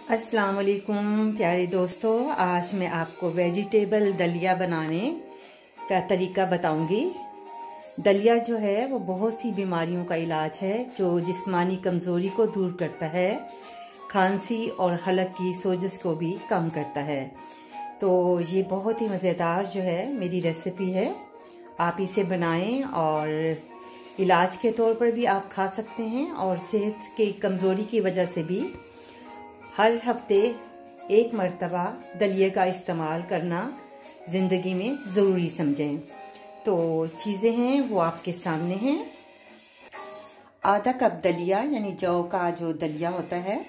अस्सलाम वालेकुम प्यारे दोस्तों, आज मैं आपको वेजिटेबल दलिया बनाने का तरीका बताऊंगी। दलिया जो है वो बहुत सी बीमारियों का इलाज है, जो जिस्मानी कमज़ोरी को दूर करता है, खांसी और हलक की सोजिश को भी कम करता है। तो ये बहुत ही मज़ेदार जो है मेरी रेसिपी है। आप इसे बनाएं और इलाज के तौर पर भी आप खा सकते हैं, और सेहत की कमज़ोरी की वजह से भी हर हफ्ते एक मर्तबा दलिए का इस्तेमाल करना ज़िंदगी में ज़रूरी समझें। तो चीज़ें हैं वो आपके सामने हैं। आधा कप दलिया यानी जौ का जो दलिया होता है,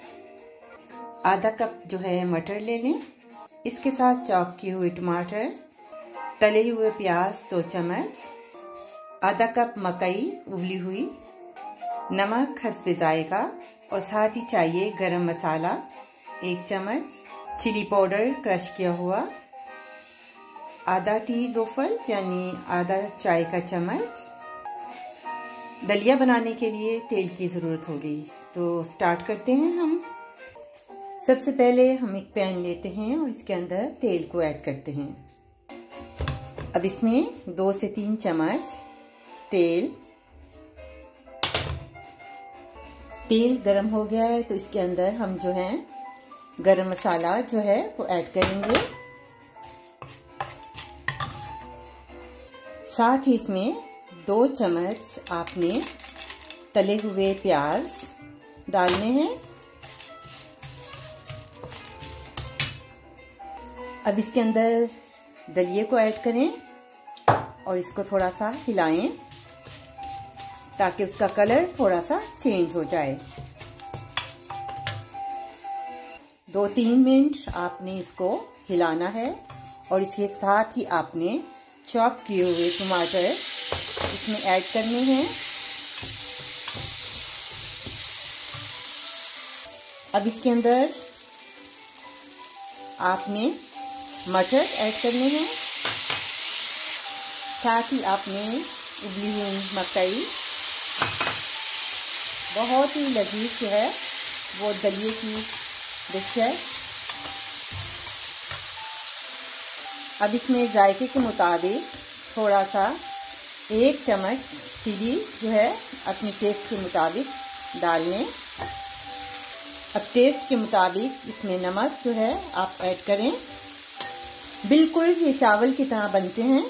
आधा कप जो है मटर ले लें। इसके साथ चॉप किए हुए टमाटर, तले हुए प्याज 2 चम्मच, आधा कप मकई उबली हुई, नमक हस्बे जायका, और साथ ही चाहिए गरम मसाला 1 चम्मच, चिली पाउडर क्रश किया हुआ, आधा टी लोफल यानी आधा चाय का चम्मच। दलिया बनाने के लिए तेल की ज़रूरत होगी, तो स्टार्ट करते हैं हम। सबसे पहले हम एक पैन लेते हैं और इसके अंदर तेल को ऐड करते हैं। अब इसमें 2 से 3 चम्मच तेल गरम हो गया है, तो इसके अंदर हम जो है गरम मसाला जो है वो ऐड करेंगे। साथ ही इसमें 2 चम्मच आपने तले हुए प्याज डालने हैं। अब इसके अंदर दलिए को ऐड करें और इसको थोड़ा सा हिलाएं ताकि उसका कलर थोड़ा सा चेंज हो जाए। 2-3 मिनट आपने इसको हिलाना है, और इसके साथ ही आपने चॉप किए हुए टमाटर इसमें ऐड करने हैं। अब इसके अंदर आपने मटर ऐड करने हैं, साथ ही आपने उबली हुई मकई। बहुत ही लजीज जो है वो दलिए की डिश है। अब इसमें जायके के मुताबिक थोड़ा सा 1 चम्मच चिली जो है अपने टेस्ट के मुताबिक डाल लें। अब टेस्ट के मुताबिक इसमें नमक जो है आप ऐड करें। बिल्कुल ये चावल की तरह बनते हैं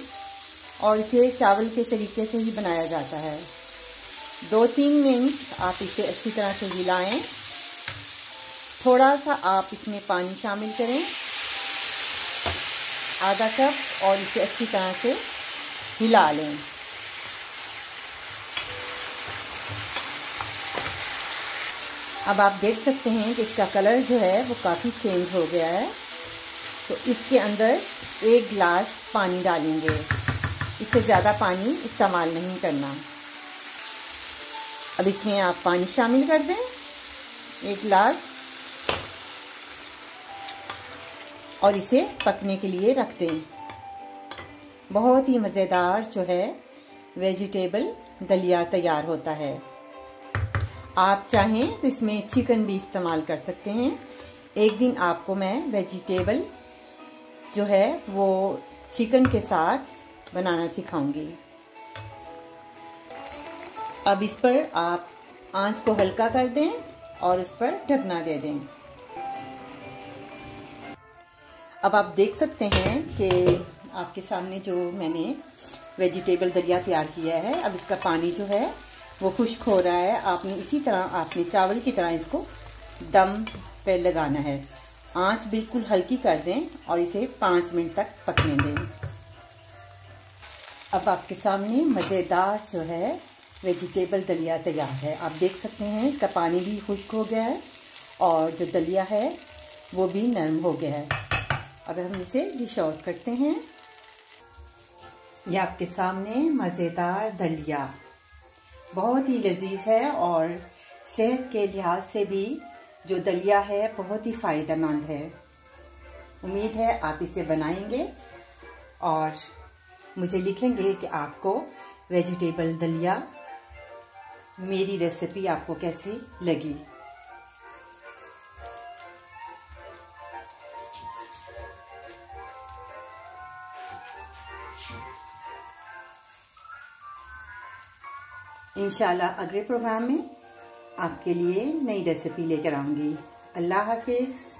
और इसे चावल के तरीके से ही बनाया जाता है। 2-3 मिनट आप इसे अच्छी तरह से हिलाएं। थोड़ा सा आप इसमें पानी शामिल करें, आधा कप, और इसे अच्छी तरह से हिला लें। अब आप देख सकते हैं कि इसका कलर जो है वो काफ़ी चेंज हो गया है। तो इसके अंदर 1 गिलास पानी डालेंगे, इससे ज़्यादा पानी इस्तेमाल नहीं करना। अब इसमें आप पानी शामिल कर दें 1 गिलास, और इसे पकने के लिए रख दें। बहुत ही मज़ेदार जो है वेजिटेबल दलिया तैयार होता है। आप चाहें तो इसमें चिकन भी इस्तेमाल कर सकते हैं। एक दिन आपको मैं वेजिटेबल जो है वो चिकन के साथ बनाना सिखाऊंगी। अब इस पर आप आंच को हल्का कर दें और उस पर ढकना दे दें। अब आप देख सकते हैं कि आपके सामने जो मैंने वेजिटेबल दलिया तैयार किया है, अब इसका पानी जो है वो खुश्क हो रहा है। आपने इसी तरह आपने चावल की तरह इसको दम पे लगाना है। आंच बिल्कुल हल्की कर दें और इसे 5 मिनट तक पकने दें। अब आपके सामने मज़ेदार जो है वेजिटेबल दलिया तैयार है। आप देख सकते हैं इसका पानी भी खुश्क हो गया है और जो दलिया है वो भी नरम हो गया है। अब हम इसे डिश आउट करते हैं। ये आपके सामने मज़ेदार दलिया बहुत ही लजीज है, और सेहत के लिहाज से भी जो दलिया है बहुत ही फ़ायदेमंद है। उम्मीद है आप इसे बनाएंगे और मुझे लिखेंगे कि आपको वेजिटेबल दलिया मेरी रेसिपी आपको कैसी लगी। इंशाल्लाह अगले प्रोग्राम में आपके लिए नई रेसिपी लेकर आऊँगी। अल्लाह हाफिज़।